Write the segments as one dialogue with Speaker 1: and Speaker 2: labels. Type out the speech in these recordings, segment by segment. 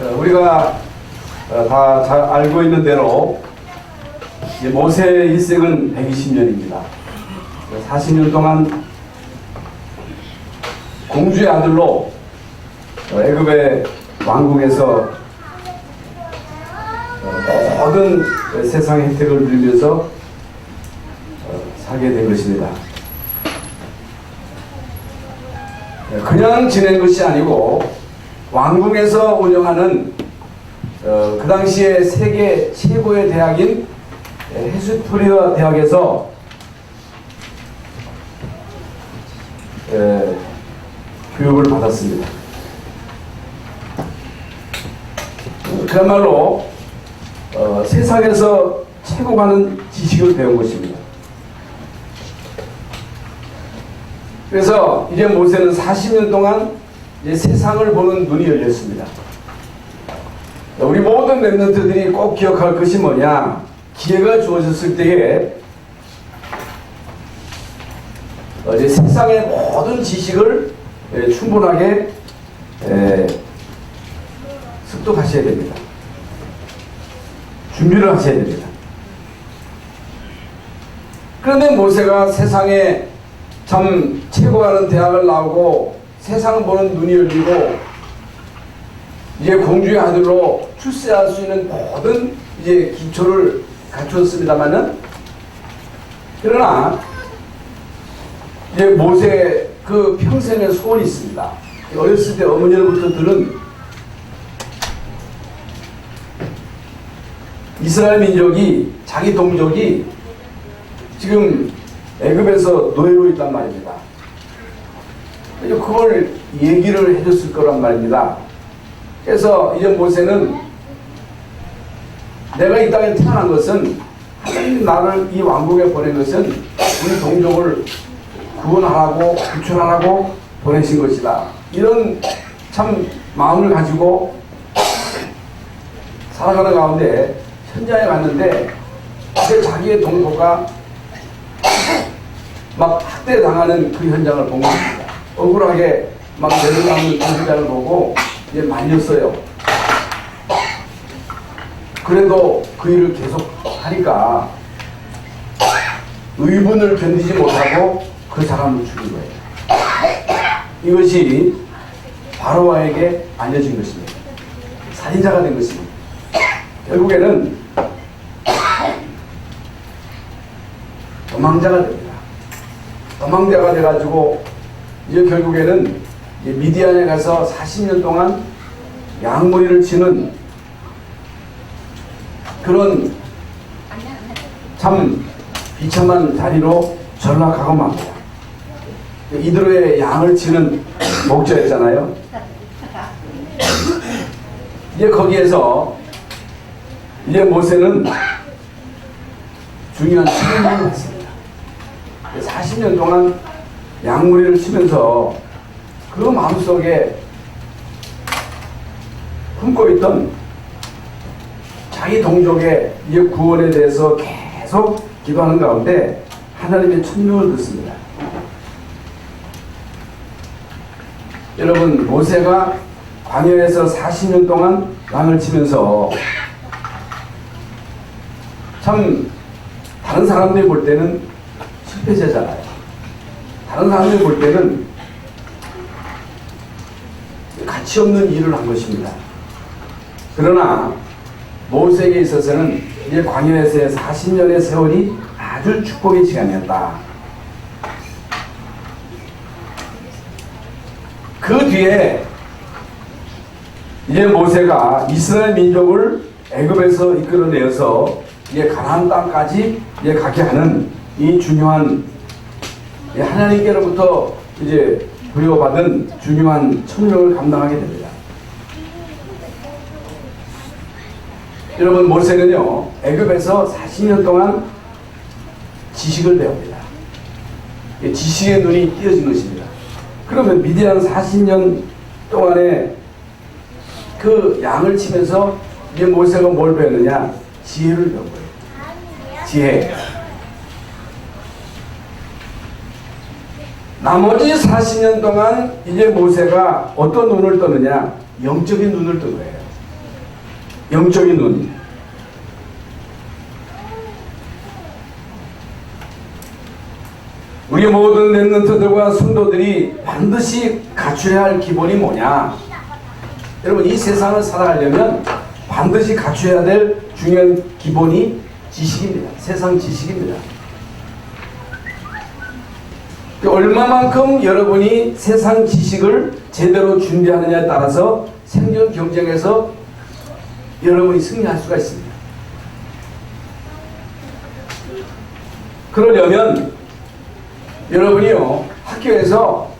Speaker 1: 우리가 다 잘 알고 있는 대로 모세의 일생은 120년입니다. 40년 동안 공주의 아들로 애굽의 왕궁에서 모든 세상의 혜택을 누리면서 살게 된 것입니다. 그냥 지낸 것이 아니고 왕궁에서 운영하는 그 당시에 세계 최고의 대학인 헤슈프리어 대학에서 교육을 받았습니다. 그야말로 세상에서 최고 가는 지식을 배운 것입니다. 그래서 이제 모세는 40년 동안 이제 세상을 보는 눈이 열렸습니다. 우리 모든 렘넌트들이 꼭 기억할 것이 뭐냐? 기회가 주어졌을 때에 이제 세상의 모든 지식을 충분하게 습득하셔야 됩니다. 준비를 하셔야 됩니다. 그런데 모세가 세상에 참 최고하는 대학을 나오고 세상을 보는 눈이 열리고 이제 공주의 아들로 출세할 수 있는 모든 이제 기초를 갖추었습니다만은, 그러나 이제 모세 그 평생의 소원이 있습니다. 어렸을 때 어머니로부터 들은 이스라엘 민족이, 자기 동족이 지금 애굽에서 노예로 있단 말입니다. 그걸 얘기를 해줬을 거란 말입니다. 그래서 이제 모세는 내가 이 땅에 태어난 것은, 하나님 나를 이 왕국에 보낸 것은 우리 동족을 구원하라고, 구출하라고 보내신 것이다. 이런 참 마음을 가지고 살아가는 가운데 현장에 갔는데 그때 자기의 동포가 막 학대당하는 그 현장을 본 겁니다. 억울하게 막 내려가는 그 현장을 보고 이제 말렸어요. 그래도 그 일을 계속 하니까 의분을 견디지 못하고 그 사람을 죽인 거예요. 이것이 바로와에게 알려진 것입니다. 살인자가 된 것입니다. 결국에는 도망자가 됩니다. 도망자가 돼가지고 이제 결국에는 미디안에 가서 40년 동안 양머리를 치는 그런 참 비참한 자리로 전락하고 맙니다. 이대로의 양을 치는 목자였잖아요. 이제 거기에서 이제 모세는 중요한 책임을 했습니다. 40년 동안 양무리를 치면서 그 마음속에 품고 있던 자기 동족의 이제 구원에 대해서 계속 기도하는 가운데 하나님의 천명을 듣습니다. 여러분, 모세가 광야에서 40년 동안 양을 치면서 참 다른 사람들이 볼 때는 실패자잖아요. 다른 사람들이 볼 때는 가치 없는 일을 한 것입니다. 그러나 모세에게 있어서는 이제 광야에서의 40년의 세월이 아주 축복의 시간이었다. 그 뒤에 이제 모세가 이스라엘 민족을 애굽에서 이끌어내어서 이제 가나안 땅까지 이제 가게 하는 이 중요한 하나님께로부터 이제 부여받은 중요한 천명을 감당하게 됩니다. 여러분, 모세는요 애굽에서 40년 동안 지식을 배웁니다. 지식의 눈이 띄어진 것입니다. 그러면 미디안 40년 동안에 그 양을 치면서 이제 모세가 뭘 배웠느냐? 지혜를 배운 거예요. 지혜. 나머지 40년 동안 이제 모세가 어떤 눈을 뜨느냐? 영적인 눈을 뜬 거예요. 영적인 눈. 우리 모든 렘넌트들과 성도들이 반드시 갖춰야 할 기본이 뭐냐? 여러분, 이 세상을 살아가려면 반드시 갖춰야 될 중요한 기본이 지식입니다. 세상 지식입니다. 얼마만큼 여러분이 세상 지식을 제대로 준비하느냐에 따라서 생존 경쟁에서 여러분이 승리할 수가 있습니다. 그러려면 여러분이요, 학교에서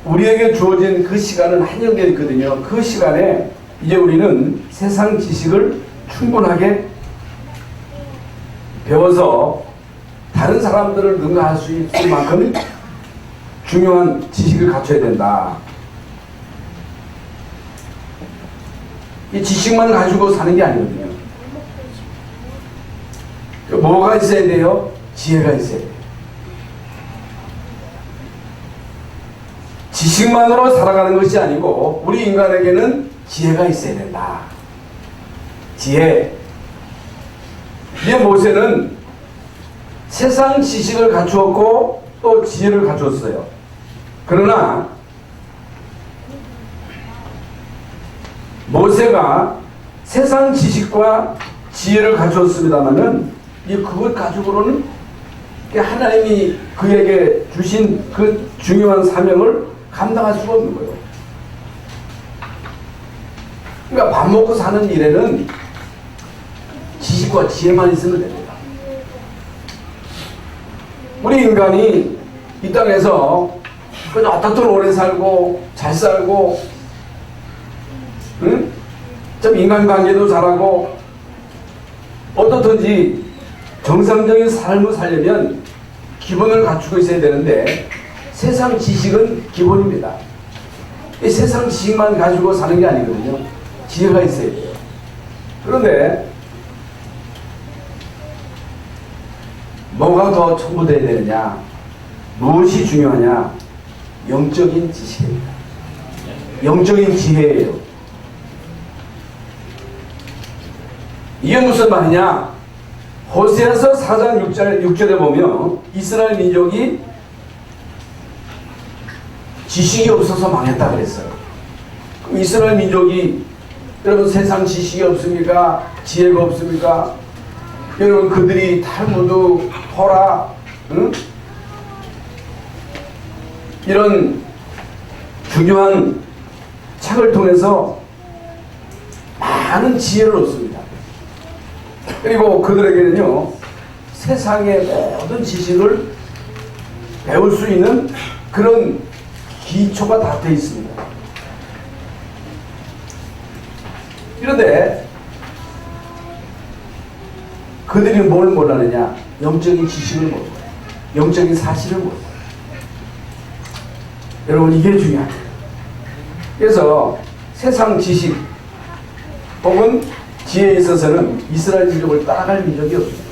Speaker 1: 우리에게 주어진 그 시간은 한정되어 있거든요. 그 시간에 이제 우리는 세상 지식을 충분하게 배워서 다른 사람들을 능가할 수 있을 만큼 중요한 지식을 갖춰야 된다. 이 지식만 가지고 사는 게 아니거든요. 뭐가 있어야 돼요? 지혜가 있어야 돼요. 지식만으로 살아가는 것이 아니고 우리 인간에게는 지혜가 있어야 된다. 지혜. 이제 모세는 세상 지식을 갖추었고 또 지혜를 갖추었어요. 그러나 모세가 세상 지식과 지혜를 갖추었습니다마는 그것 가지고는 하나님이 그에게 주신 그 중요한 사명을 감당할 수가 없는 거예요. 그러니까 밥 먹고 사는 일에는 지식과 지혜만 있으면 됩니다. 우리 인간이 이 땅에서 어떻든 오래 살고 잘 살고 응? 좀 인간관계도 잘하고 어떻든지 정상적인 삶을 살려면 기본을 갖추고 있어야 되는데 세상 지식은 기본입니다. 이 세상 지식만 가지고 사는 게 아니거든요. 지혜가 있어야 돼요. 그런데 뭐가 더 첨부되어야 되느냐? 무엇이 중요하냐? 영적인 지식입니다. 영적인 지혜예요. 이게 무슨 말이냐? 호세아서 4장 6절에 보면 이스라엘 민족이 지식이 없어서 망했다 그랬어요. 그럼 이스라엘 민족이 여러분 세상 지식이 없습니까? 지혜가 없습니까? 여러분 그들이 탈무드, 토라, 응? 이런 중요한 책을 통해서 많은 지혜를 얻습니다. 그리고 그들에게는요 세상의 모든 지식을 배울 수 있는 그런 기초가 다 되어 있습니다. 그런데 그들이 뭘 몰라느냐? 영적인 지식을 모르고 영적인 사실을 모르고. 여러분 이게 중요합니다. 그래서 세상 지식 혹은 지혜에 있어서는 이스라엘 민족을 따라갈 민족이 없습니다.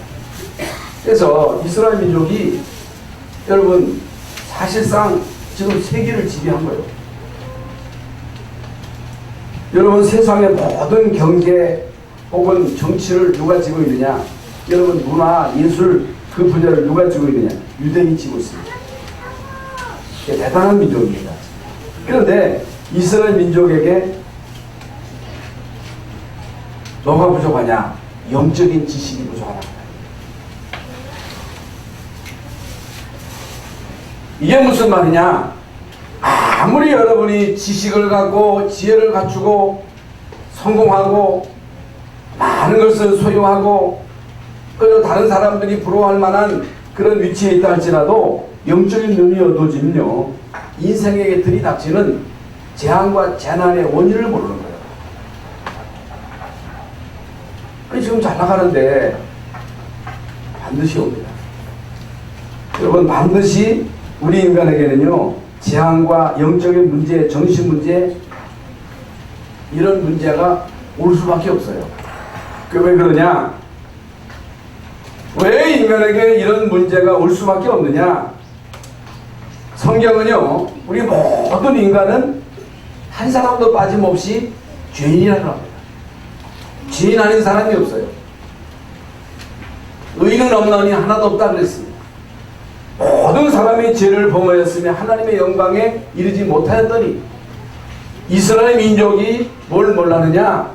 Speaker 1: 그래서 이스라엘 민족이 여러분 사실상 지금 세계를 지배한 거예요. 여러분 세상의 모든 경제 혹은 정치를 누가 쥐고 있느냐? 여러분 문화, 예술 그 분야를 누가 쥐고 있느냐? 유대인이 쥐고 있습니다. 대단한 민족입니다. 그런데 이스라엘 민족에게 뭐가 부족하냐? 영적인 지식이 부족하다. 이게 무슨 말이냐? 아무리 여러분이 지식을 갖고 지혜를 갖추고 성공하고 많은 것을 소유하고 그리고 다른 사람들이 부러워할 만한 그런 위치에 있다 할지라도 영적인 눈이 어두워지면요 인생에게 들이닥치는 재앙과 재난의 원인을 모르는 거예요. 아니 지금 잘 나가는데 반드시 옵니다. 여러분 반드시 우리 인간에게는요 재앙과 영적인 문제, 정신 문제 이런 문제가 올 수밖에 없어요. 왜 그러냐? 왜 인간에게 이런 문제가 올 수밖에 없느냐? 성경은요 우리 모든 인간은 한 사람도 빠짐없이 죄인이라고 합니다. 죄인 아닌 사람이 없어요. 의인은 없나니 하나도 없다 그랬습니다. 모든 사람이 죄를 범하였으며 하나님의 영광에 이르지 못하였더니 이스라엘 민족이 뭘 몰랐느냐?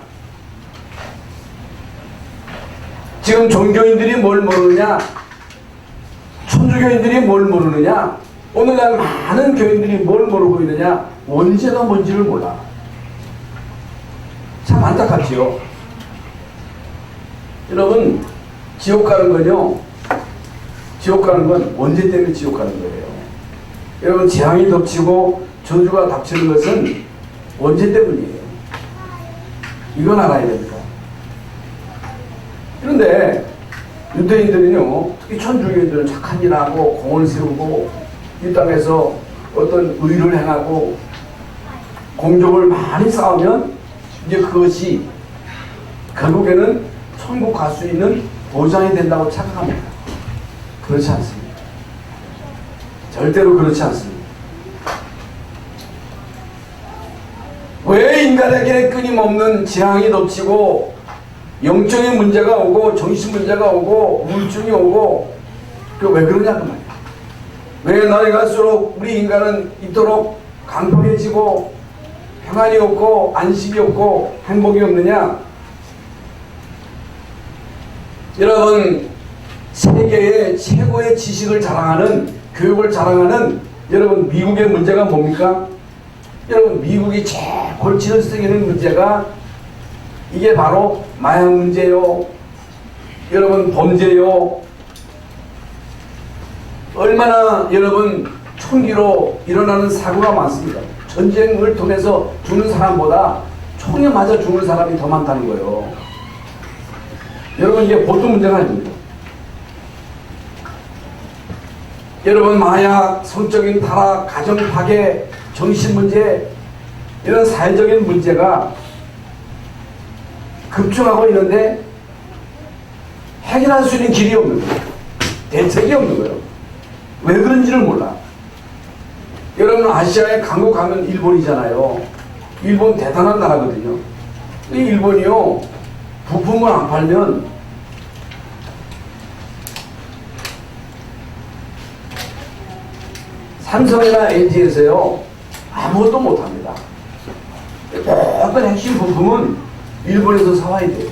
Speaker 1: 지금 종교인들이 뭘 모르느냐? 천주교인들이 뭘 모르느냐? 오늘날 많은 교인들이 뭘 모르고 있느냐? 원죄가 뭔지를 몰라. 참 안타깝지요. 여러분, 지옥 가는 건요, 지옥 가는 건 원죄 때문에 지옥 가는 거예요. 여러분, 재앙이 덮치고 저주가 닥치는 것은 원죄 때문이에요. 이건 알아야 됩니다. 그런데 유대인들은요, 특히 천주교인들은 착한 일 하고 공을 세우고 이 땅에서 어떤 의를 행하고 공적을 많이 쌓으면 이제 그것이 결국에는 천국 갈 수 있는 보장이 된다고 착각합니다. 그렇지 않습니다. 절대로 그렇지 않습니다. 왜 인간에게 끊임없는 재앙이 덮치고 영적인 문제가 오고 정신 문제가 오고 우울증이 오고 왜 그러냐 그 말이야. 왜 나이 갈수록 우리 인간은 이토록 강팍해지고 평안이 없고 안식이 없고 행복이 없느냐? 여러분, 세계의 최고의 지식을 자랑하는, 교육을 자랑하는 여러분 미국의 문제가 뭡니까? 여러분, 미국이 제일 골치를 쓰기는 문제가 이게 바로 마약 문제요, 여러분 범죄요. 얼마나 여러분 총기로 일어나는 사고가 많습니다. 전쟁을 통해서 죽는 사람보다 총에 맞아 죽는 사람이 더 많다는 거예요. 여러분, 이게 보통 문제가 아닙니다. 여러분, 마약, 성적인 타락, 가정 파괴, 정신 문제, 이런 사회적인 문제가 급증하고 있는데 해결할 수 있는 길이 없는 거예요. 대책이 없는 거예요. 왜 그런지를 몰라. 여러분, 아시아에 강국 가면 일본이잖아요. 일본 대단한 나라거든요. 이 일본이요, 부품을 안 팔면 삼성이나 LG에서요 아무것도 못합니다. 어떤 핵심 부품은 일본에서 사와야 돼요.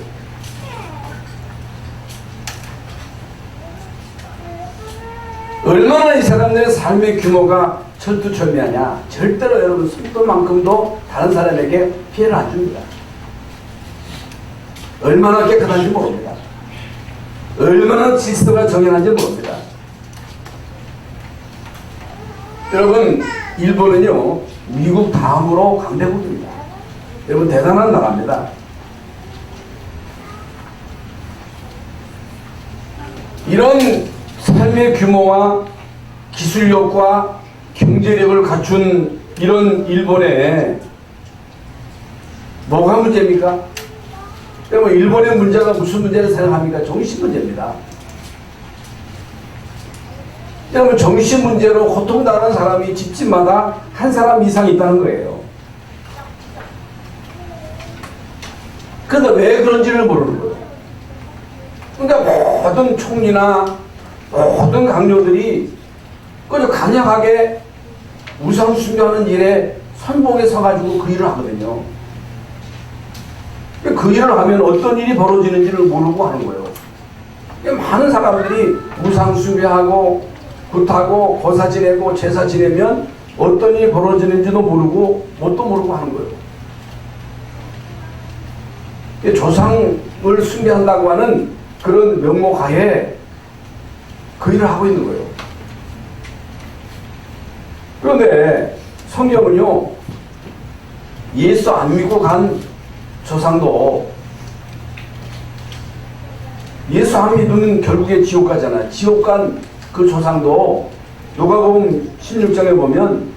Speaker 1: 얼마나 이 사람들의 삶의 규모가 철두철미하냐. 절대로 여러분 속도만큼도 다른 사람에게 피해를 안 줍니다. 얼마나 깨끗한지 모릅니다. 얼마나 질서가 정연한지 모릅니다. 여러분, 일본은요 미국 다음으로 강대국입니다. 여러분, 대단한 나라입니다. 이런 삶의 규모와 기술력과 경제력을 갖춘 이런 일본에 뭐가 문제입니까? 여러분, 일본의 문제가 무슨 문제를 생각합니까? 정신 문제입니다. 여러분, 정신 문제로 고통당하는 사람이 집집마다 한 사람 이상 있다는 거예요. 그런데 왜 그런지를 모르는 거예요. 그러니까 모든 총리나 모든 강요들이 그저 간략하게 우상 숭배하는 일에 선봉에 서가지고 그 일을 하거든요. 그 일을 하면 어떤 일이 벌어지는지를 모르고 하는 거예요. 많은 사람들이 우상 숭배하고 굿하고 거사 지내고 제사 지내면 어떤 일이 벌어지는지도 모르고 뭣도 모르고 하는 거예요. 조상을 숭배한다고 하는 그런 명목하에 그 일을 하고 있는 거예요. 그런데 성경은요, 예수 안 믿고 간 조상도 예수 안 믿으면 결국에 지옥 가잖아요. 지옥 간 그 조상도 요가복음 16장에 보면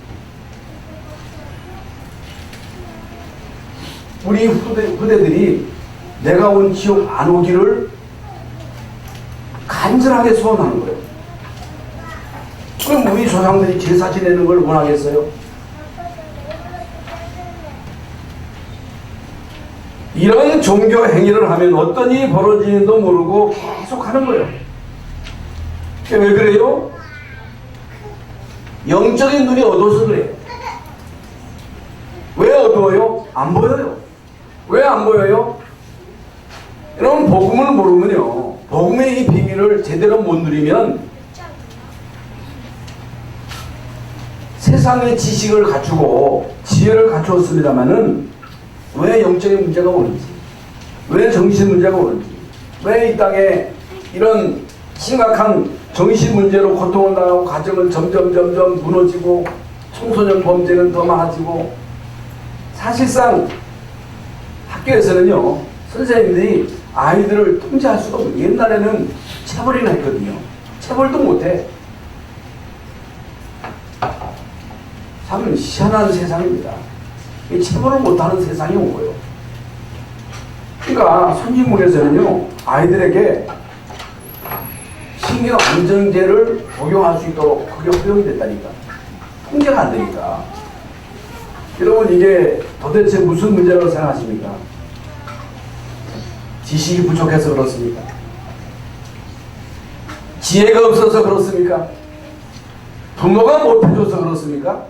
Speaker 1: 우리 후대들이 내가 온 지옥 안 오기를 간절하게 소원하는 거예요. 그럼 우리 조상들이 제사 지내는 걸 원하겠어요? 이런 종교 행위를 하면 어떤 일이 벌어지는지도 모르고 계속 하는 거예요. 왜 그래요? 영적인 눈이 어두워서 그래요. 왜 어두워요? 안 보여요. 왜 안 보여요? 여러분, 복음을 모르면요, 복음의 이 비밀을 제대로 못 누리면 세상의 지식을 갖추고 지혜를 갖추었습니다마는 왜 영적인 문제가 오는지, 왜 정신 문제가 오는지, 왜 이 땅에 이런 심각한 정신 문제로 고통을 당하고 가정은 점점 무너지고 청소년 범죄는 더 많아지고, 사실상 학교에서는요, 선생님들이 아이들을 통제할 수가 없어요. 옛날에는 체벌이나 했거든요. 체벌도 못해. 참 희한한 세상입니다. 체벌을 못하는 세상이 온 거예요. 그러니까 선진국에서는요, 아이들에게 신경 안정제를 복용할 수 있도록 그게 허용이 됐다니까. 통제가 안 되니까. 여러분, 이게 도대체 무슨 문제라고 생각하십니까? 지식이 부족해서 그렇습니까? 지혜가 없어서 그렇습니까? 부모가 못해줘서 그렇습니까?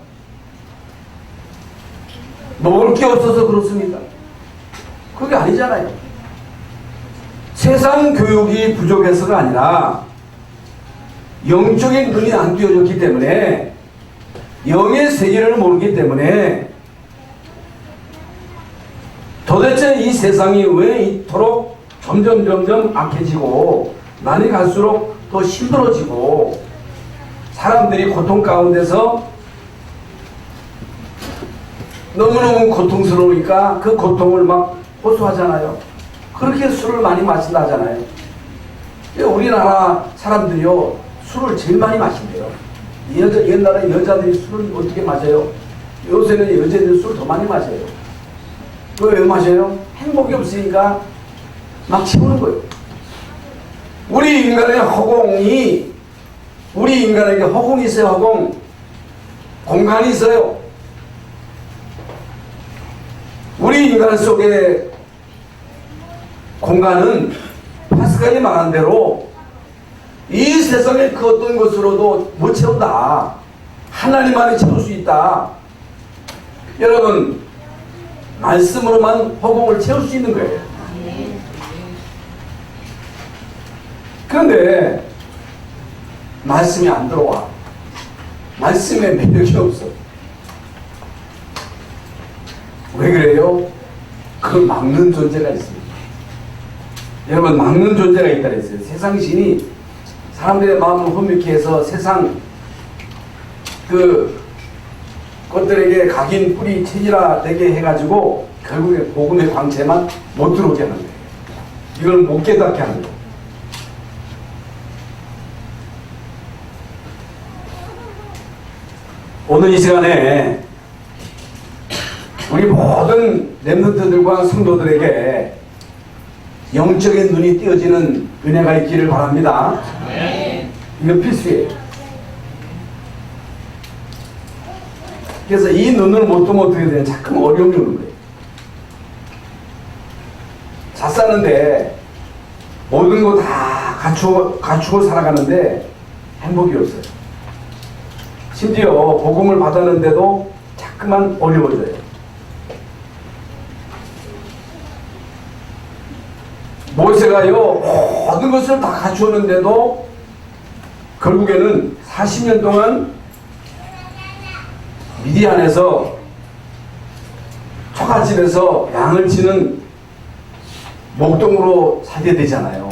Speaker 1: 먹을 게 없어서 그렇습니까? 그게 아니잖아요. 세상 교육이 부족해서가 아니라 영적인 눈이 안 띄어졌기 때문에, 영의 세계를 모르기 때문에, 도대체 이 세상이 왜 이토록 점점 악해지고 날이 갈수록 더 힘들어지고 사람들이 고통 가운데서 너무너무 고통스러우니까 그 고통을 막 호소하잖아요. 그렇게 술을 많이 마신다 하잖아요. 우리나라 사람들이요, 술을 제일 많이 마신대요. 옛날에 여자들이 술을 어떻게 마셔요? 요새는 여자들이 술을 더 많이 마셔요. 왜 마셔요? 행복이 없으니까 막 채우는 거예요. 우리 인간의 허공이, 우리 인간에게 허공이 있어요. 허공. 공간이 있어요. 우리 인간 속의 공간은 파스칼이 말한 대로 이 세상의 그 어떤 것으로도 못 채운다. 하나님만이 채울 수 있다. 여러분, 말씀으로만 허공을 채울 수 있는 거예요. 그런데 말씀이 안 들어와. 말씀에 매력이 없어. 왜 그래요? 그걸 막는 존재가 있습니다. 여러분, 막는 존재가 있다 그랬어요. 세상 신이 사람들의 마음을 혼미케 해서 세상 것들에게 각인 뿌리 체질화 되게 해가지고 결국에 복음의 광채만 못 들어오게 하는 거예요. 이걸 못 깨닫게 하는 거예요. 오늘 이 시간에 우리 모든 렘넌트들과 성도들에게 영적인 눈이 띄어지는 은혜가 있기를 바랍니다. 이거 필수예요. 그래서 이 눈을 못 뜨면 어떻게 돼요? 자꾸 어려움이 오는 거예요. 잘 사는데 모든 거 다 갖추고 살아가는데 행복이 없어요. 심지어 복음을 받았는데도 자꾸만 어려워져요. 모세가요, 모든 것을 다 갖추었는데도 결국에는 40년 동안 미디안에서 초가집에서 양을 치는 목동으로 살게 되잖아요.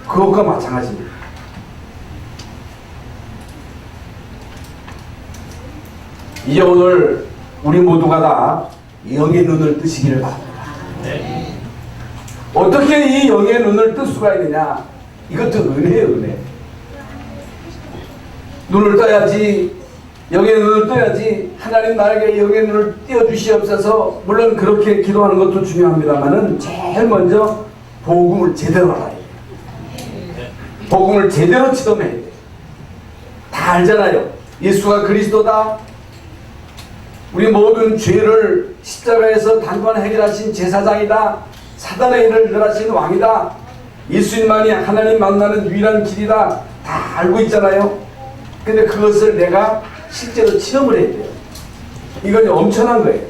Speaker 1: 그것과 마찬가지입니다. 이제 오늘 우리 모두가 다 영의 눈을 뜨시기를 바랍니다. 네. 어떻게 이 영의 눈을 뜰 수가 있느냐? 이것도 은혜예요, 은혜. 눈을 떠야지, 영의 눈을 떠야지. 하나님 나에게 영의 눈을 띄워주시옵소서. 물론 그렇게 기도하는 것도 중요합니다만은 제일 먼저 복음을 제대로 알아야 돼요. 복음을 제대로 체험해야 돼요. 다 알잖아요. 예수가 그리스도다. 우리 모든 죄를 십자가에서 단번에 해결하신 제사장이다. 사단의 일을 멸하신 왕이다. 예수님만이 하나님 만나는 유일한 길이다. 다 알고 있잖아요. 근데 그것을 내가 실제로 체험을 해야 돼요. 이건 엄청난 거예요.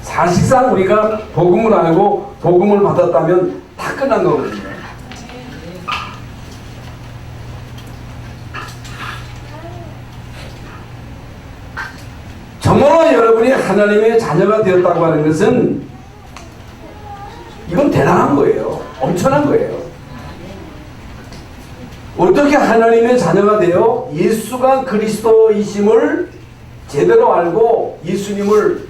Speaker 1: 사실상 우리가 복음을 알고 복음을 받았다면 다 끝난 거거든요. 정말로 여러분이 하나님의 자녀가 되었다고 하는 것은 이건 대단한 거예요. 엄청난 거예요. 어떻게 하나님의 자녀가 되어 예수가 그리스도이심을 제대로 알고 예수님을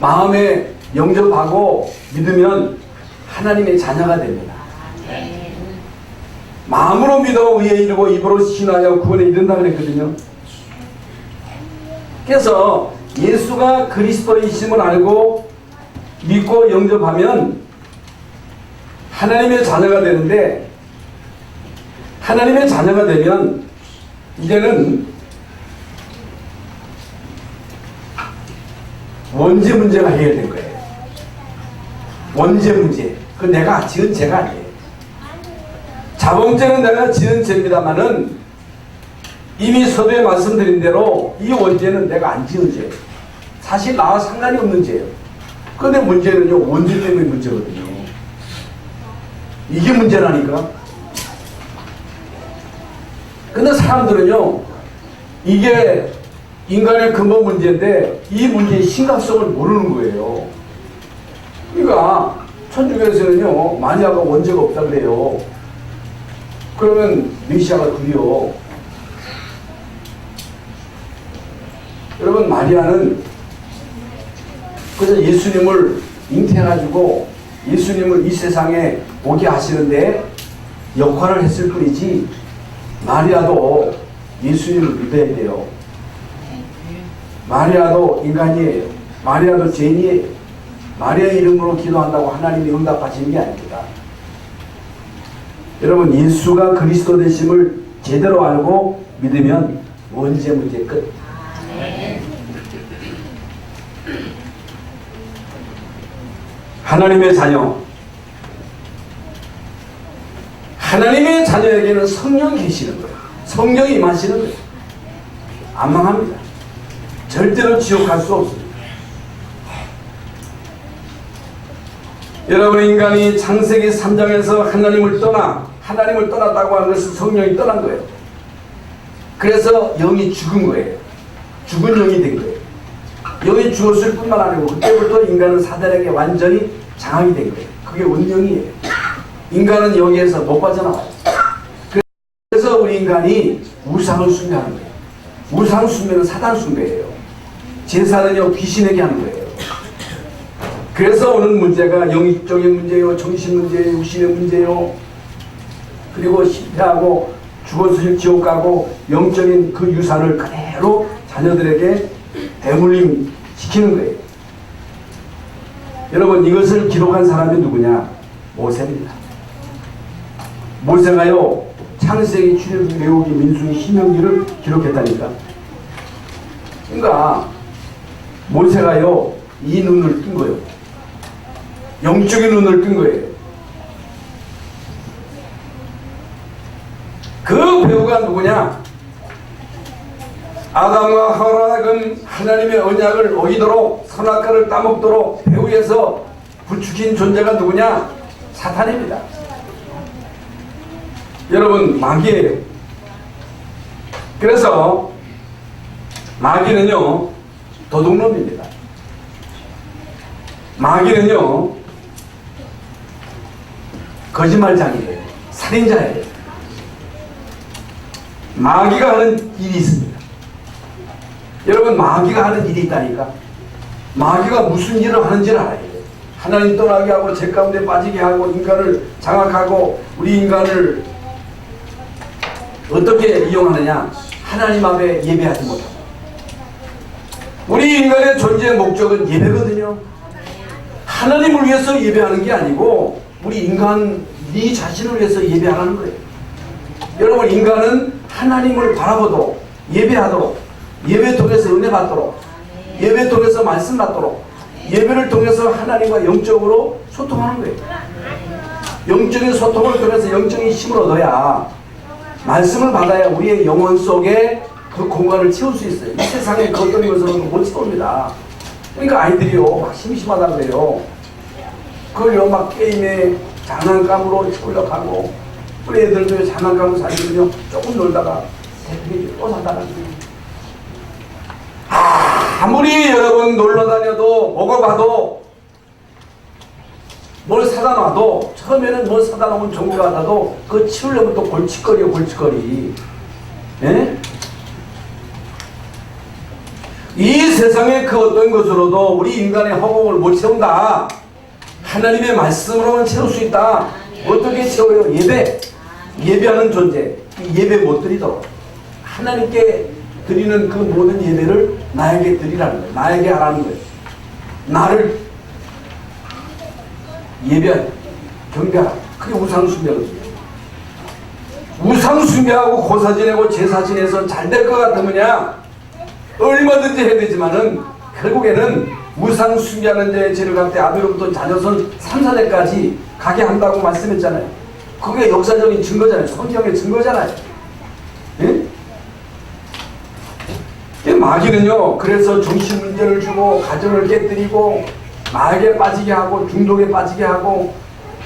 Speaker 1: 마음에 영접하고 믿으면 하나님의 자녀가 됩니다. 마음으로 믿어 의에 이르고 입으로 신하여 구원에 이른다 그랬거든요. 그래서 예수가 그리스도이심을 알고 믿고 영접하면 하나님의 자녀가 되는데, 하나님의 자녀가 되면 이제는 원죄 문제가 해결된 거예요. 원죄 문제. 그건 내가 지은 죄가 아니에요. 자범죄는 내가 지은 죄입니다만은 이미 서두에 말씀드린 대로 이 원죄는 내가 안 지은 죄예요. 사실 나와 상관이 없는 죄예요. 그런데 문제는요, 원죄 때문에 문제거든요. 이게 문제라니까. 근데 사람들은요, 이게 인간의 근본 문제인데 이 문제의 심각성을 모르는 거예요. 그러니까 천주교에서는요, 마리아가 원죄가 없다 그래요. 그러면 메시아가 둘이요. 여러분, 마리아는 그래서 예수님을 잉태해가지고 예수님을 이 세상에 오게 하시는데 역할을 했을 뿐이지, 마리아도 예수님을 믿어야 돼요. 마리아도 인간이에요. 마리아도 죄인이에요. 마리아의 이름으로 기도한다고 하나님이 응답하시는 게 아닙니다. 여러분, 예수가 그리스도 되심을 제대로 알고 믿으면 원죄 문제 끝. 하나님의 자녀. 하나님의 자녀에게는 성령이 계시는 거예요. 성령이 임하시는 거예요. 안 망합니다. 절대로 지옥 갈 수 없습니다. 여러분, 인간이 창세기 3장에서 하나님을 떠났다고 하는 것은 성령이 떠난 거예요. 그래서 영이 죽은 거예요. 죽은 영이 된 거예요. 영이 죽었을 뿐만 아니고 그때부터 인간은 사단에게 완전히 장악이 된 거예요. 그게 운명이에요. 인간은 여기에서 못 빠져나와요. 그래서 우리 인간이 우상을 숭배하는 거예요. 우상 숭배는 사단 숭배예요. 제사는요, 귀신에게 하는 거예요. 그래서 오는 문제가 영적인 문제요, 정신 문제요, 육신의 문제요, 그리고 실패하고 죽어서 지옥 가고 영적인 그 유산을 그대로 자녀들에게 대물림 시키는 거예요. 여러분, 이것을 기록한 사람이 누구냐? 모세입니다. 모세가요, 창세기, 출애굽기, 레위기, 민수기, 신명기를 기록했다니까. 그러니까 모세가요, 이 눈을 뜬 거예요. 영적인 눈을 뜬 거예요. 그 배우가 누구냐? 아담과 하와가 하나님의 언약을 어기도록 선악과를 따먹도록 배후에서 부추긴 존재가 누구냐? 사탄입니다. 여러분, 마귀예요. 그래서 마귀는요, 도둑놈입니다. 마귀는요, 거짓말장이에요. 살인자예요. 마귀가 하는 일이 있습니다. 여러분, 마귀가 하는 일이 있다니까. 마귀가 무슨 일을 하는지를 알아야 돼요. 하나님 떠나게 하고 죄 가운데 빠지게 하고 인간을 장악하고 우리 인간을 어떻게 이용하느냐? 하나님 앞에 예배하지 못하고. 우리 인간의 존재의 목적은 예배거든요. 하나님을 위해서 예배하는 게 아니고 우리 인간 네 자신을 위해서 예배하라는 거예요. 여러분, 인간은 하나님을 바라보도록 예배하도록 예배 통해서 은혜 받도록, 예배 통해서 말씀 받도록, 예배를 통해서 하나님과 영적으로 소통하는 거예요. 영적인 소통을 통해서 영적인 힘을 얻어야, 말씀을 받아야 우리의 영혼 속에 그 공간을 채울 수 있어요. 이 세상에 그 어떤 것으로는 못 채웁니다. 그러니까 아이들이요 막 심심하다고 그래요. 그걸요 막 게임에 장난감으로 출력하고, 우리 애들도 장난감으로 살거든요. 조금 놀다가 대통령이 또 사다가, 아무리 여러분 놀러 다녀도 먹어봐도 뭘 사다 놔도, 처음에는 뭘 사다 놓으면 정보가 나도 그거 치우려면 또 골칫거리요 골칫거리. 예? 이 세상의 그 어떤 것으로도 우리 인간의 허공을 못 채운다. 하나님의 말씀으로만 채울 수 있다. 어떻게 채워요? 예배하는 존재. 예배 못 드리도록 하나님께 드리는 그 모든 예배를 나에게 드리라는 거예요. 나에게 하라는 거예요. 나를 예배하라, 경배하라. 그게 우상숭배거든요. 우상숭배하고 고사 지내고 제사 지내서 잘 될 것 같으면야 얼마든지 해야 되지만은 결국에는 우상숭배하는 자의 죄를 갚되 아비로부터 자녀손 3, 4대까지 가게 한다고 말씀했잖아요. 그게 역사적인 증거잖아요. 성경의 증거잖아요. 예? 마귀는요, 그래서 정신 문제를 주고 가정을 깨뜨리고 마약에 빠지게 하고 중독에 빠지게 하고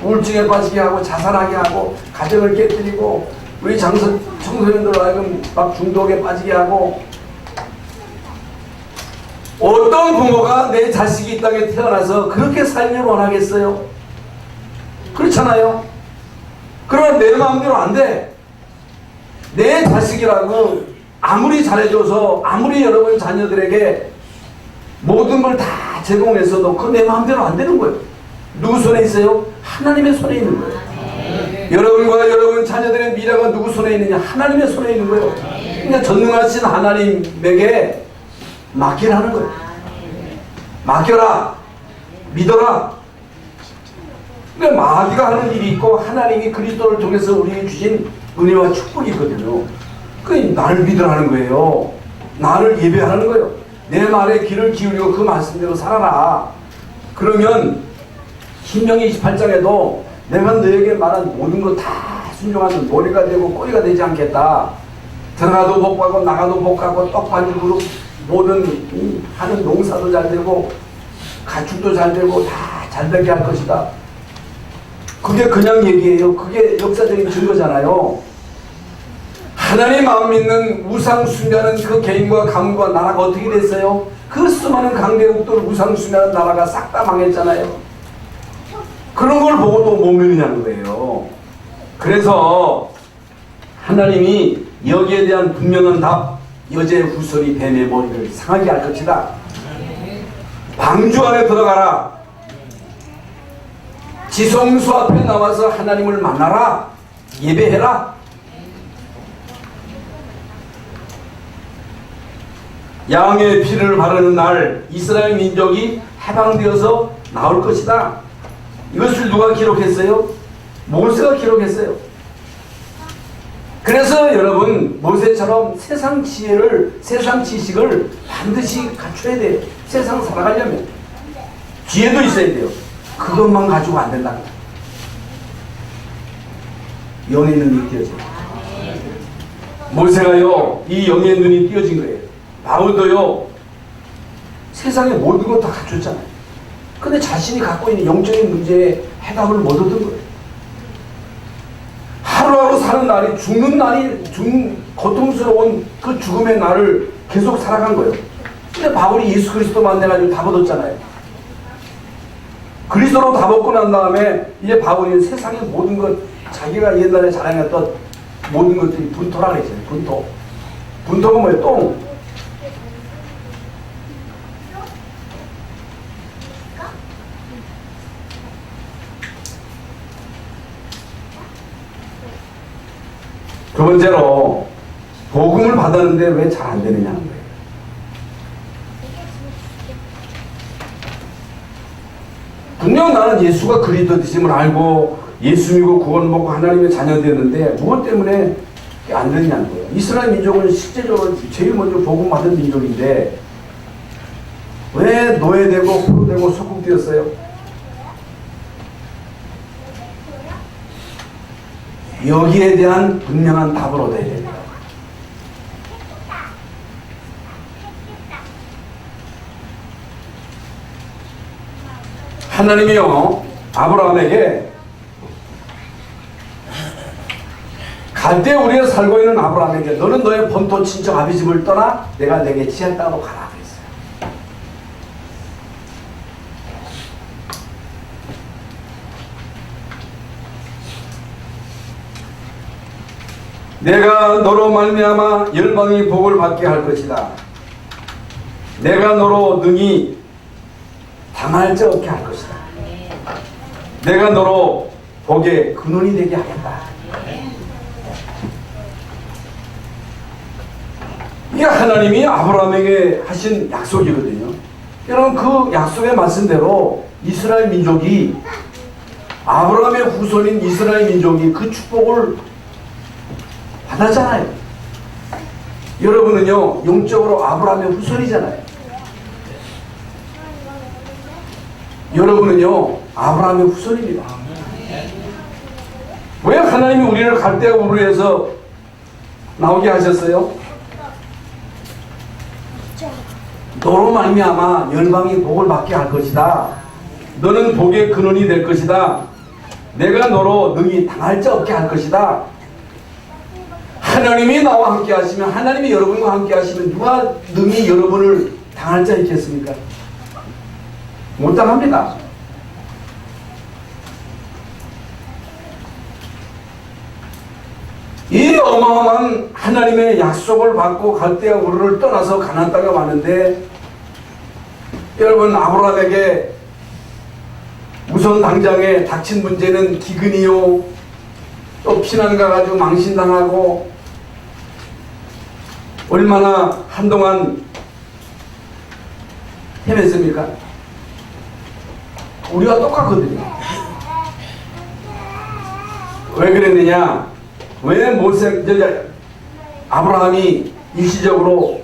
Speaker 1: 우울증에 빠지게 하고 자살하게 하고 가정을 깨뜨리고 우리 청소년들 하여금 막 중독에 빠지게 하고. 어떤 부모가 내 자식이 이 땅에 태어나서 그렇게 살길 원하겠어요? 그렇잖아요. 그러나 내 마음대로 안 돼. 내 자식이라고 아무리 잘해줘서 아무리 여러분 자녀들에게 모든 걸 다 제공했어도 그건 내 마음대로 안 되는 거예요. 누구 손에 있어요? 하나님의 손에 있는 거예요. 여러분과 여러분 자녀들의 미래가 누구 손에 있느냐? 하나님의 손에 있는 거예요. 그러니까 전능하신 하나님에게 맡기라는 거예요. 맡겨라. 믿어라. 그러니까 마귀가 하는 일이 있고 하나님이 그리스도를 통해서 우리에게 주신 은혜와 축복이 있거든요. 그러니까 나를 믿으라는 거예요. 나를 예배하라는 거예요. 내 말에 귀를 기울이고 그 말씀대로 살아라. 그러면 신명기 28장에도 내가 너에게 말한 모든 거 다 순종하면 머리가 되고 꼬리가 되지 않겠다. 들어가도 복하고 나가도 복하고 떡반죽으로 모든 하는 농사도 잘 되고 가축도 잘 되고 다 잘 되게 할 것이다. 그게 그냥 얘기예요. 그게 역사적인 증거잖아요. 하나님 마음 믿는 우상 숭배하는 그 개인과 가문과 나라가 어떻게 됐어요? 그 수많은 강대국들 우상 숭배하는 나라가 싹 다 망했잖아요. 그런 걸 보고도 못 믿느냐는 거예요. 그래서 하나님이 여기에 대한 분명한 답, 여자의 후손이 뱀의 머리를 상하게 할 것이다. 방주 안에 들어가라. 지성소 앞에 나와서 하나님을 만나라. 예배해라. 양의 피를 바르는 날 이스라엘 민족이 해방되어서 나올 것이다. 이것을 누가 기록했어요? 모세가 기록했어요. 그래서 여러분 모세처럼 세상 지혜를, 세상 지식을 반드시 갖춰야 돼요. 세상 살아가려면 지혜도 있어야 돼요. 그것만 가지고 안 된다. 영의 눈이 띄어져요. 모세가요 이 영의 눈이 띄어진 거예요. 바울도요 세상의 모든 것 다 갖췄잖아요. 근데 자신이 갖고 있는 영적인 문제에 해답을 못 얻은 거예요. 하루하루 사는 날이, 죽는 날이, 고통스러운 그 죽음의 날을 계속 살아간 거예요. 근데 바울이 예수 그리스도 만나가지고 다 얻었잖아요. 그리스도로 다 먹고 난 다음에 이제 바울이 세상의 모든 것, 자기가 옛날에 자랑했던 모든 것들이 분토라 그랬어요. 분토. 분토가 뭐예요? 똥. 두 번째로 복음을 받았는데 왜 잘 안 되느냐는 거예요. 분명 나는 예수가 그리스도 되심을 알고 예수 믿고 구원 먹고 하나님의 자녀 되었는데 무엇 때문에 안 되냐는 거예요. 이스라엘 민족은 실제적으로 제일 먼저 복음받은 민족인데 왜 노예되고 포로되고 속국되었어요? 여기에 대한 분명한 답을 얻어야 됩니다. 하나님이요 아브라함에게 갈대 우리에 살고 있는 아브라함에게 너는 너의 본토 친척 아비집을 떠나 내가 내게 지한 땅으로 가라 그랬어요. 내가 너로 말미암아 열방이 복을 받게 할 것이다. 내가 너로 능히 당할 자 없게 할 것이다. 내가 너로 복의 근원이 되게 하겠다. 이게 하나님이 아브라함에게 하신 약속이거든요. 여러분 그 약속의 말씀대로 이스라엘 민족이 아브라함의 후손인 이스라엘 민족이 그 축복을 받았잖아요. 여러분은요 영적으로 아브라함의 후손이잖아요. 여러분은요 아브라함의 후손입니다. 왜 하나님이 우리를 갈대아 우르에서 나오게 하셨어요? 너로 말미암아 열방이 복을 받게 할 것이다. 너는 복의 근원이 될 것이다. 내가 너로 능히 당할 자 없게 할 것이다. 하나님이 나와 함께 하시면, 하나님이 여러분과 함께 하시면 누가 능히 여러분을 당할 자 있겠습니까? 못 당합니다. 이 어마어마한 하나님의 약속을 받고 갈대아 우르를 떠나서 가나안 땅에 왔는데, 여러분 아브라함에게 우선 당장에 닥친 문제는 기근이요, 또 피난 가가지고 망신당하고, 얼마나 한동안 헤맸습니까? 우리가 똑같거든요. 왜 그랬느냐? 왜 아브라함이 일시적으로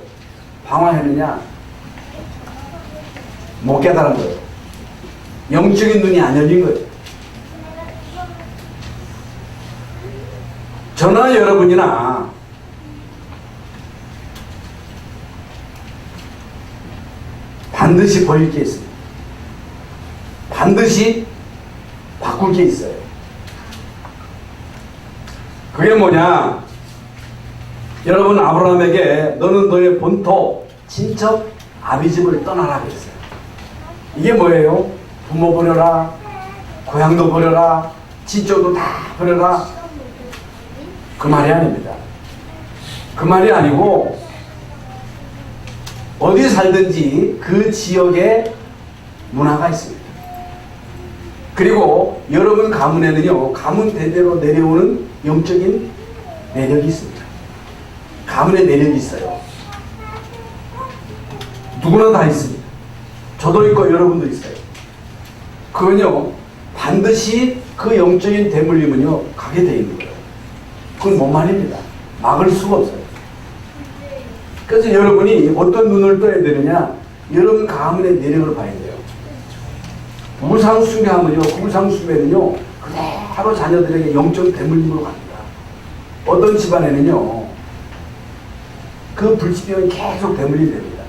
Speaker 1: 방황했느냐? 못 깨달은 거예요. 영적인 눈이 안 열린 거예요. 저나 여러분이나 반드시 보일 게 있습니다. 반드시 바꿀 게 있어요. 그게 뭐냐? 여러분 아브라함에게 너는 너의 본토 친척 아비집을 떠나라 그랬어요. 이게 뭐예요? 부모 버려라, 고향도 버려라, 친척도 다 버려라, 그 말이 아닙니다. 그 말이 아니고 어디 살든지 그 지역에 문화가 있습니다. 그리고 여러분 가문에는요 가문 대대로 내려오는 영적인 내력이 있습니다. 가문의 내력이 있어요. 누구나 다 있습니다. 저도 있고 여러분도 있어요. 그건요 반드시 그 영적인 대물림은요 가게 되어 있는 거예요. 그건 못 말립니다. 막을 수가 없어요. 그래서 여러분이 어떤 눈을 떠야 되느냐? 여러분 가문의 내력을 봐야 돼요. 우상숭배하면요, 우상숭배는요 그대로 자녀들에게 영적 대물림으로 갑니다. 어떤 집안에는요 그 불치병이 계속 대물림 됩니다.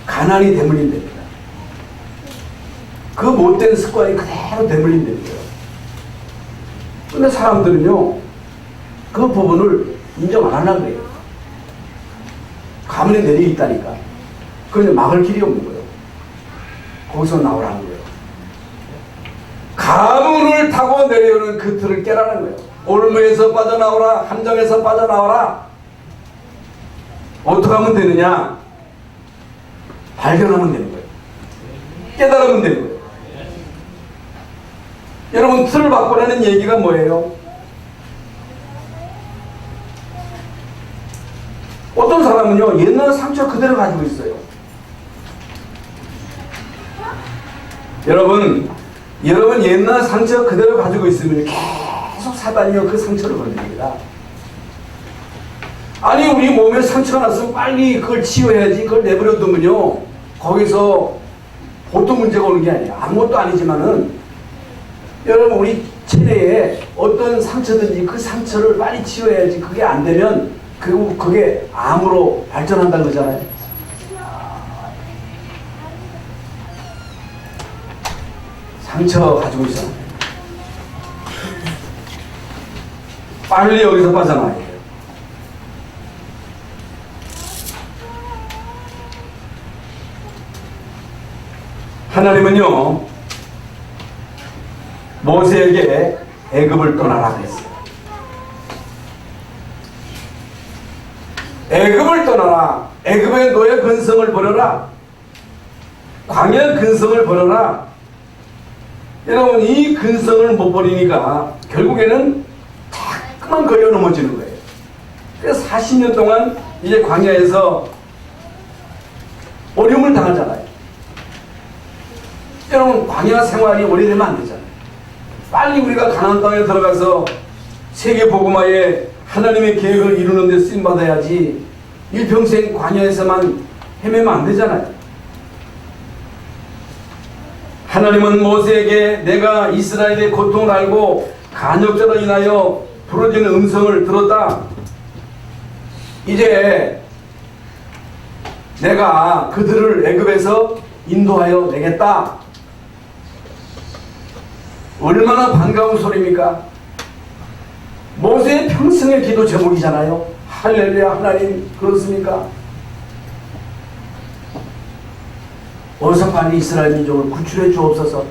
Speaker 1: 가난이 대물림 됩니다. 그 못된 습관이 그대로 대물림 됩니다. 근데 사람들은요 그 부분을 인정 안 하려고 그래요. 가문에 내력이 있다니까. 그런데 막을 길이 없는 거예요. 거기서 나오라는 거예요. 가문을 타고 내려오는 그 틀을 깨라는 거예요. 올무에서 빠져나오라, 함정에서 빠져나오라. 어떻게 하면 되느냐? 발견하면 되는 거예요. 깨달으면 되는 거예요. 여러분 틀을 바꾸라는 얘기가 뭐예요? 어떤 사람은요 옛날 상처 그대로 가지고 있어요. 여러분 옛날 상처 그대로 가지고 있으면 계속 사단이요 그 상처를 건드립니다. 아니 우리 몸에 상처가 났으면 빨리 그걸 치유해야지. 그걸 내버려 두면요 거기서 보통 문제가 오는 게 아니에요. 아무것도 아니지만은 여러분 우리 체내에 어떤 상처든지 그 상처를 빨리 치유해야지. 그게 안 되면 그리고 그게 암으로 발전한다 그러잖아요. 상처 가지고 있어. 빨리 여기서 빠져나와야 돼요. 하나님은요 모세에게 애굽을 떠나라 그랬어요. 애굽을 떠나라. 애굽의 노예 근성을 버려라. 광야 근성을 버려라. 여러분 이 근성을 못 버리니까 결국에는 자꾸만 걸려 넘어지는 거예요. 그래서 40년 동안 이제 광야에서 어려움을 당하잖아요. 여러분 광야 생활이 오래되면 안 되잖아요. 빨리 우리가 가나안 땅에 들어가서 세계 복음화에 하나님의 계획을 이루는 데 쓰임받아야지 일평생 광야에서만 헤매면 안 되잖아요. 하나님은 모세에게 내가 이스라엘의 고통을 알고 간역자로 인하여 부러지는 음성을 들었다. 이제 내가 그들을 애굽에서 인도하여 내겠다. 얼마나 반가운 소리입니까? 모세의 평생의 기도 제목이잖아요. 할렐루야. 하나님 그렇습니까? 어서 빨리 이스라엘 민족을 구출해 주옵소서.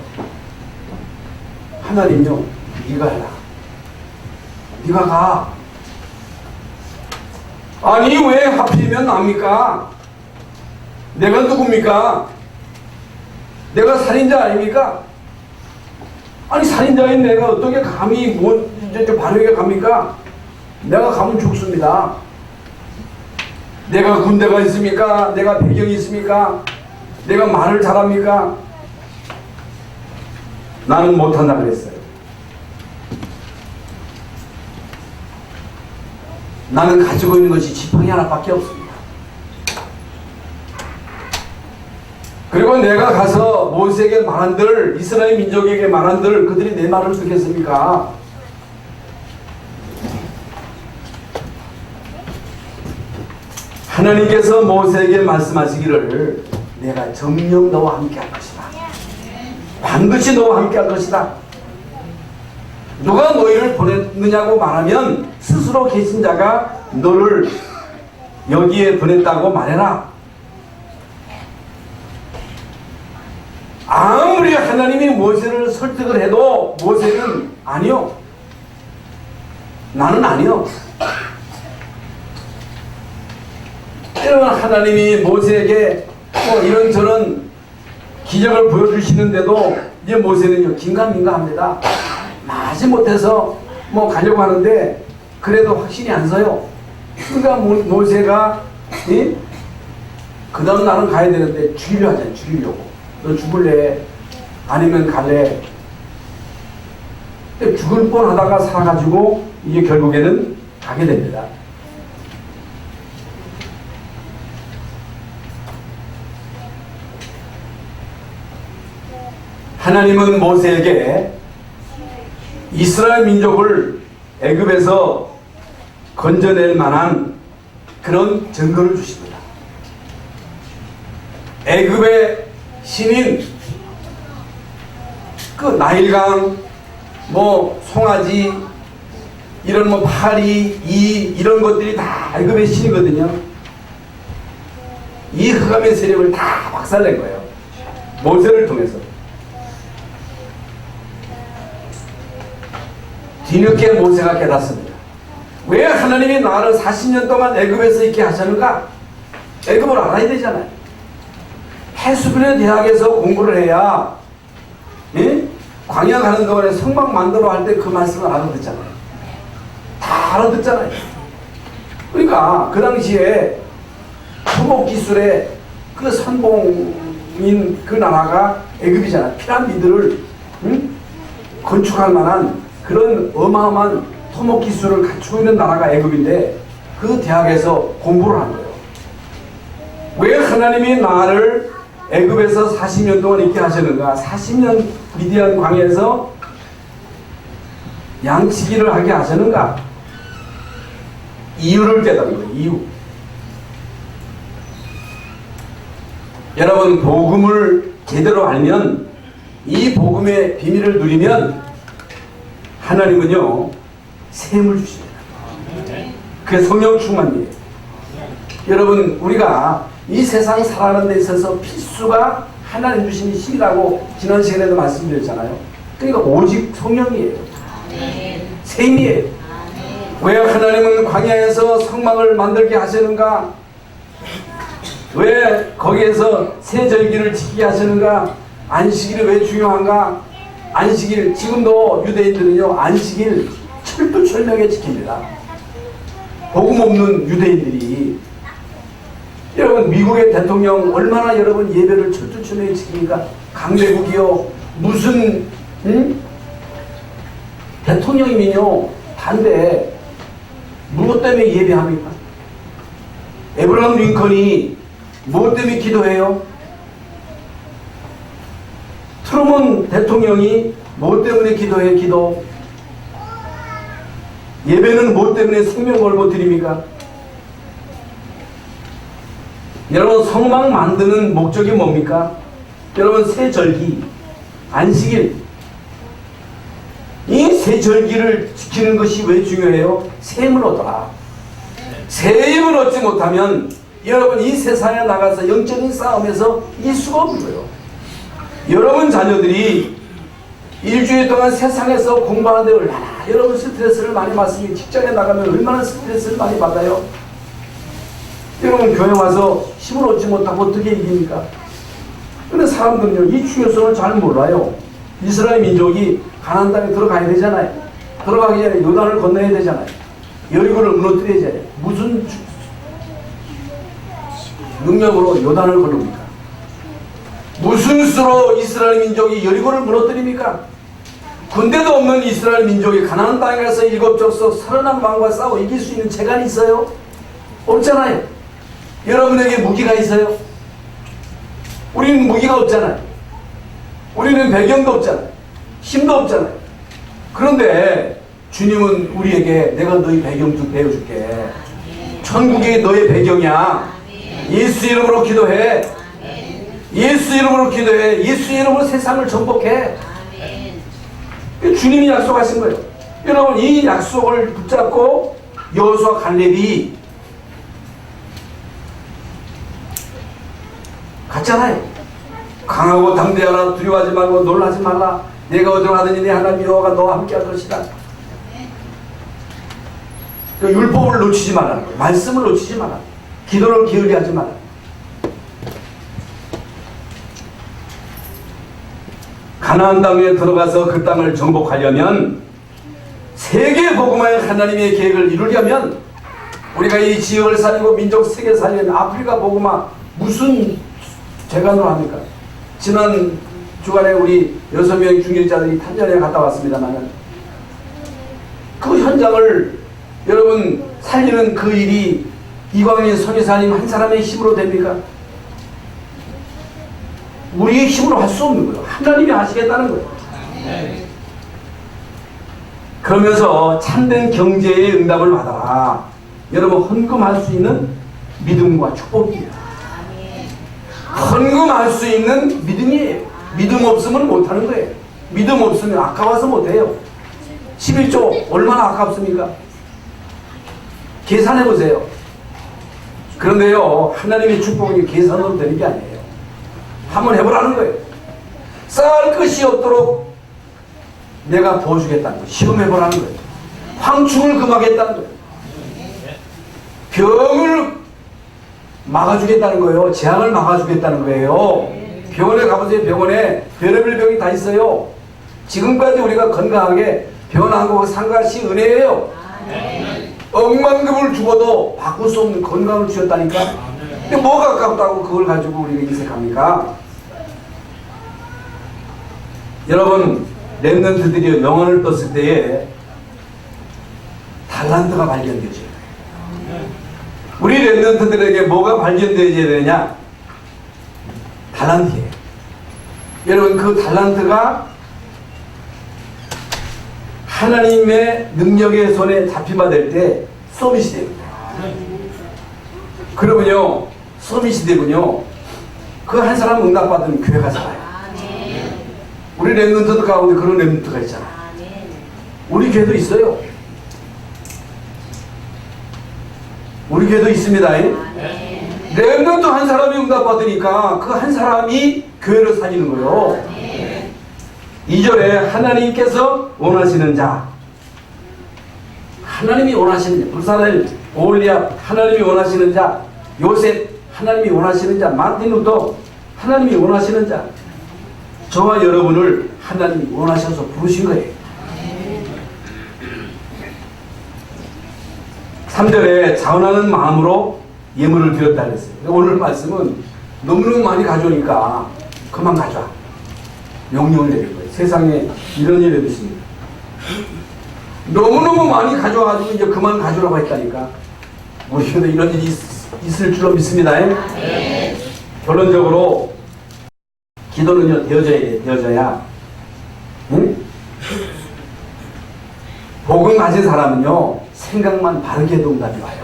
Speaker 1: 하나님요 네가 해라. 네가 가. 아니 왜 하필이면 납니까? 내가 누굽니까? 내가 살인자 아닙니까? 아니 살인자인 내가 어떻게 감히 바로에게 갑니까? 내가 가면 죽습니다. 내가 군대가 있습니까? 내가 배경이 있습니까? 내가 말을 잘합니까? 나는 못한다 그랬어요. 나는 가지고 있는 것이 지팡이 하나밖에 없습니다. 그리고 내가 가서 모세에게 말한들, 이스라엘 민족에게 말한들 그들이 내 말을 듣겠습니까? 하나님께서 모세에게 말씀하시기를 내가 정녕 너와 함께 할 것이다. 반드시 너와 함께 할 것이다. 누가 너희를 보냈느냐고 말하면 스스로 계신 자가 너를 여기에 보냈다고 말해라. 아무리 하나님이 모세를 설득을 해도 모세는 아니요. 나는 아니요. 때로는 하나님이 모세에게 이런저런 기적을 보여주시는데도 이제 모세는요 긴가민가합니다. 마지 못해서 가려고 하는데 그래도 확신이 안 서요. 그러니까 모세가 그 다음 날은 가야 되는데 죽이려 하잖아요. 죽이려고. 너 죽을래? 아니면 갈래? 죽을 뻔하다가 살아가지고 이게 결국에는 가게 됩니다. 하나님은 모세에게 이스라엘 민족을 애굽에서 건져낼 만한 그런 증거를 주십니다. 애굽의 신인 그 나일강, 송아지, 이런 파리, 이런 것들이 다 애굽의 신이거든요. 이 흑암의 세력을 다 박살낸 거예요. 모세를 통해서. 뒤늦게 모세가 깨닫습니다. 왜 하나님이 나를 40년 동안 애굽에서 있게 하셨는가? 애굽을 알아야 되잖아요. 해수빈의 대학에서 공부를 해야 광야 가는 동안에 성막 만들어 할 때 그 말씀을 알아듣잖아요. 다 알아듣잖아요. 그러니까 그 당시에 토목기술의 그 선봉인 그 나라가 애굽이잖아요. 피라미드를 건축할 만한 그런 어마어마한 토목기술을 갖추고 있는 나라가 애굽인데 그 대학에서 공부를 한 거예요. 왜 하나님이 나를 애굽에서 40년 동안 있게 하셨는가? 40년 미디안 광야에서 양치기를 하게 하셨는가? 이유를 깨닫는 거예요. 이유. 여러분, 복음을 제대로 알면, 이 복음의 비밀을 누리면 하나님은요 샘을 주십니다. 그게 성령 충만이에요. 여러분, 우리가 이 세상 살아가는 데 있어서 필수가 하나님 주신 힘이라고 지난 시간에도 말씀드렸잖아요. 그러니까 오직 성령이에요. 샘이에요. 왜 하나님은 광야에서 성막을 만들게 하시는가? 왜 거기에서 새 절기를 지키게 하시는가? 안식일이 왜 중요한가? 안식일, 지금도 유대인들은요 안식일 철두철미하게 지킵니다. 복음 없는 유대인들이. 여러분, 미국의 대통령 얼마나 여러분 예배를 철두철미하게 지킵니까? 강대국이요 무슨 대통령이면요 반대 무엇 때문에 예배합니까? 에브라함 링컨이 무엇 때문에 기도해요? 트루먼 대통령이 무엇 때문에 기도해? 기도. 예배는 무엇 때문에 생명 걸고 드립니까? 여러분, 성막 만드는 목적이 뭡니까? 여러분, 새 절기, 안식일, 이 새 절기를 지키는 것이 왜 중요해요? 샘을 얻어라. 샘을 얻지 못하면 여러분 이 세상에 나가서 영적인 싸움에서 이길 수가 없는 거예요. 여러분 자녀들이 일주일 동안 세상에서 공부하는데 얼마나 여러분 스트레스를 많이 받습니까? 직장에 나가면 얼마나 스트레스를 많이 받아요? 여러분 교회 와서 힘을 얻지 못하고 어떻게 이깁니까? 근데 사람들은요 이 중요성을 잘 몰라요. 이스라엘 민족이 가나안 땅에 들어가야 되잖아요. 들어가기 전에 요단을 건너야 되잖아요. 여리고를 무너뜨려야 되잖아요. 무슨 능력으로 요단을 건너니까? 무슨 수로 이스라엘 민족이 여리고를 무너뜨립니까? 군대도 없는 이스라엘 민족이 가나안 땅에 가서 일곱 족속 31왕과 싸워 이길 수 있는 재간이 있어요? 없잖아요. 여러분에게 무기가 있어요? 우리는 무기가 없잖아요. 우리는 배경도 없잖아요. 힘도 없잖아요. 그런데 주님은 우리에게 내가 너희 배경 좀 배워줄게. 천국이 너의 배경이야. 예수 이름으로 기도해. 예수 이름으로 기도해. 예수 이름으로 세상을 정복해. 주님이 약속하신 거예요. 여러분 이 약속을 붙잡고 여호수아 갈렙이 갔잖아요. 강하고 담대하라. 두려워하지 말고 놀라지 말라. 내가 어디로 가든지 내 하나님 여호와가 너와 함께 할 것이다. 그 율법을 놓치지 말라는 거예요. 말씀을 놓치지 말라. 기도를 기울이하지 말라. 가나안 땅에 들어가서 그 땅을 정복하려면 세계 복음화의 하나님의 계획을 이루려면 우리가 이 지역을 살리고 민족 세계 살리는 아프리카 복음화 무슨 재간으로 합니까? 지난 주간에 우리 6명의 중직자들이 탄자니아 갔다 왔습니다만 그 현장을 여러분 살리는 그 일이 이광민 선교사님 한 사람의 힘으로 됩니까? 우리의 힘으로 할 수 없는 거예요. 하나님이 하시겠다는 거예요. 그러면서 참된 경제의 응답을 받아라. 여러분 헌금할 수 있는 믿음과 축복입니다. 헌금할 수 있는 믿음이에요. 믿음 없으면 못하는 거예요. 믿음 없으면 아까워서 못해요. 11조 얼마나 아깝습니까? 계산해 보세요. 그런데요 하나님의 축복이 계산으로 되는 게 아니에요. 한번 해보라는 거예요. 쌀 것이 없도록 내가 도와주겠다는 거예요. 시험해보라는 거예요. 황충을 금하겠다는 거예요. 병을 막아주겠다는 거예요. 재앙을 막아주겠다는 거예요. 병원에 가보세요. 병원에 별의별 병이 다 있어요. 지금까지 우리가 건강하게 병원한 거 상가시 은혜예요. 억만금을 죽어도 바꿀 수 없는 건강을 주셨다니까. 근데 뭐가 아깝다고 그걸 가지고 우리가 인색합니까? 여러분 렘넌트들이 영혼을 떴을 때에 달란트가 발견되죠. 우리 랩런트들에게 뭐가 발견되어야 되느냐? 달란트예요. 여러분, 그 달란트가 하나님의 능력의 손에 잡히받을 때 서밋이 됩니다. 그러면요, 서밋이 되군요. 그 한 사람 응답받으면 교회가 살아요. 우리 랩런트들 가운데 그런 랩런트가 있잖아요. 우리 교회도 있어요. 우리 교회도 있습니다. 랩런트 한 사람이 응답받으니까 그 한 사람이 교회를 살리는 거예요. 2절에 하나님께서 원하시는 자, 하나님이 원하시는 자, 불사를 오올리아 하나님이 원하시는 자, 요셉 하나님이 원하시는 자, 마틴 루터 하나님이 원하시는 자, 저와 여러분을 하나님이 원하셔서 부르신 거예요. 3절에 자원하는 마음으로 예물을 드렸다 그랬어요. 오늘 말씀은 너무너무 많이 가져오니까 그만 가져와. 명령을 내릴 거예요. 세상에 이런 일이 있습니다. 너무너무 많이 가져와가지고 이제 그만 가져오라고 했다니까. 우리도 이런 일이 있을 줄로 믿습니다. 결론적으로 기도는요, 되어져야 돼. 되어져야. 응? 복음 가진 사람은요, 생각만 바르게 해도 응답이 와요.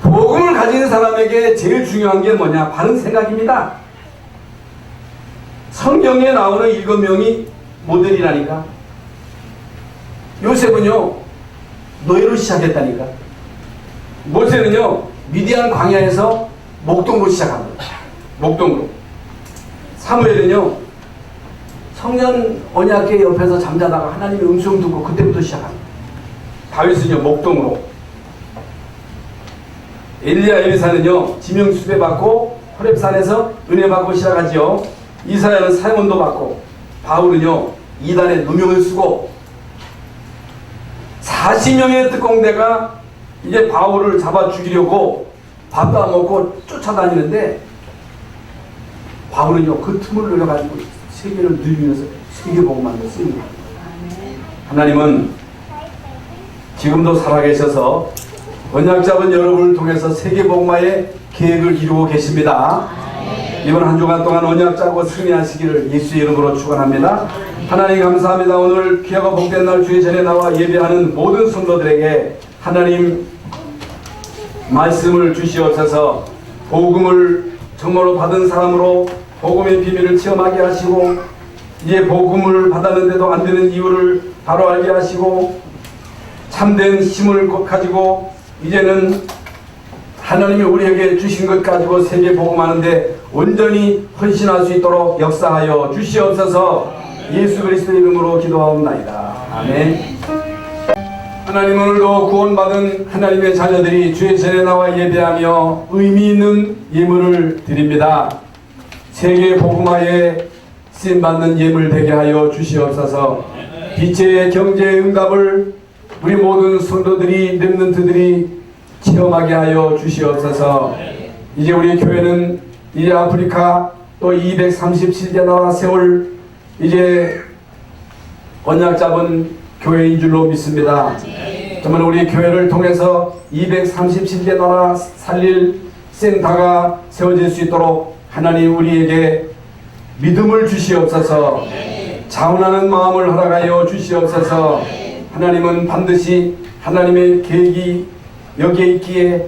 Speaker 1: 복음을 가진 사람에게 제일 중요한 게 뭐냐? 바른 생각입니다. 성경에 나오는 7명이 모델이라니까. 요셉은요, 노예로 시작했다니까. 모세는요, 미디안 광야에서 목동으로 시작합니다. 목동으로. 사무엘은요, 성년 언약궤 옆에서 잠자다가 하나님의 음성 듣고 그때부터 시작합니다. 다윗은요, 목동으로. 엘리야 엘리사는요, 지명 수배받고 호렙산에서 은혜 받고 시작하지요. 이사야는 사형원도 받고, 바울은요, 이단에 누명을 쓰고 40명의 특공대가 이제 바울을 잡아 죽이려고 밥도 안 먹고 쫓아다니는데, 바울은요, 그 틈을 노려가지고 세계를 누비면서 세계복음만을 쓰는 거예요. 하나님은 지금도 살아계셔서 언약 잡은 여러분을 통해서 세계복음화의 계획을 이루고 계십니다. 이번 한 주간 동안 언약 잡고 승리하시기를 예수의 이름으로 축원합니다. 하나님 감사합니다. 오늘 귀하고 복된 날 주의 전에 나와 예배하는 모든 성도들에게 하나님 말씀을 주시옵소서. 복음을 정말로 받은 사람으로 복음의 비밀을 체험하게 하시고, 이제 복음을 받았는데도 안 되는 이유를 바로 알게 하시고, 참된 힘을 가지고 이제는 하나님이 우리에게 주신 것 가지고 세계 복음하는데 온전히 헌신할 수 있도록 역사하여 주시옵소서. 예수 그리스도의 이름으로 기도하옵나이다. 아멘. 하나님, 오늘도 구원받은 하나님의 자녀들이 주의 전에 나와 예배하며 의미 있는 예물을 드립니다. 세계 복음화에 쓰임받는 예물 되게 하여 주시옵소서. 빛의 경제의 응답을 우리 모든 성도들이, 렘넌트들이 체험하게 하여 주시옵소서. 이제 우리 교회는 이제 아프리카 또 237개 나라 세월 이제 언약 잡은 교회인 줄로 믿습니다. 정말 우리 교회를 통해서 237개 나라 살릴 센터가 세워질 수 있도록 하나님 우리에게 믿음을 주시옵소서. 자원하는 마음을 허락하여 주시옵소서. 하나님은 반드시 하나님의 계획이 여기에 있기에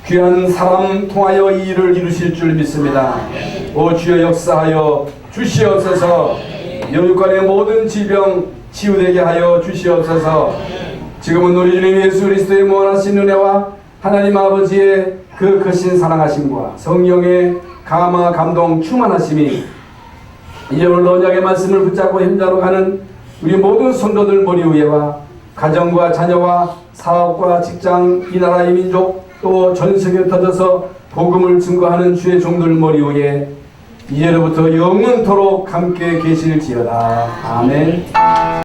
Speaker 1: 귀한 사람 통하여 이 일을 이루실 줄 믿습니다. 오 주여 역사하여 주시옵소서. 영육간의 모든 질병 치유되게 하여 주시옵소서. 지금은 우리 주님 예수 그리스도의 무한하신 은혜와 하나님 아버지의 그 크신 사랑하심과 성령의 감화 감동 충만하심이 이제 오늘 언약의 말씀을 붙잡고 힘자로 가는 우리 모든 성도들 머리 위에와 가정과 자녀와 사업과 직장, 이 나라 이 민족 또 전 세계에 터져서 복음을 증거하는 주의 종들 머리 위에 이제로부터 영원토록 함께 계실지어다. 아멘.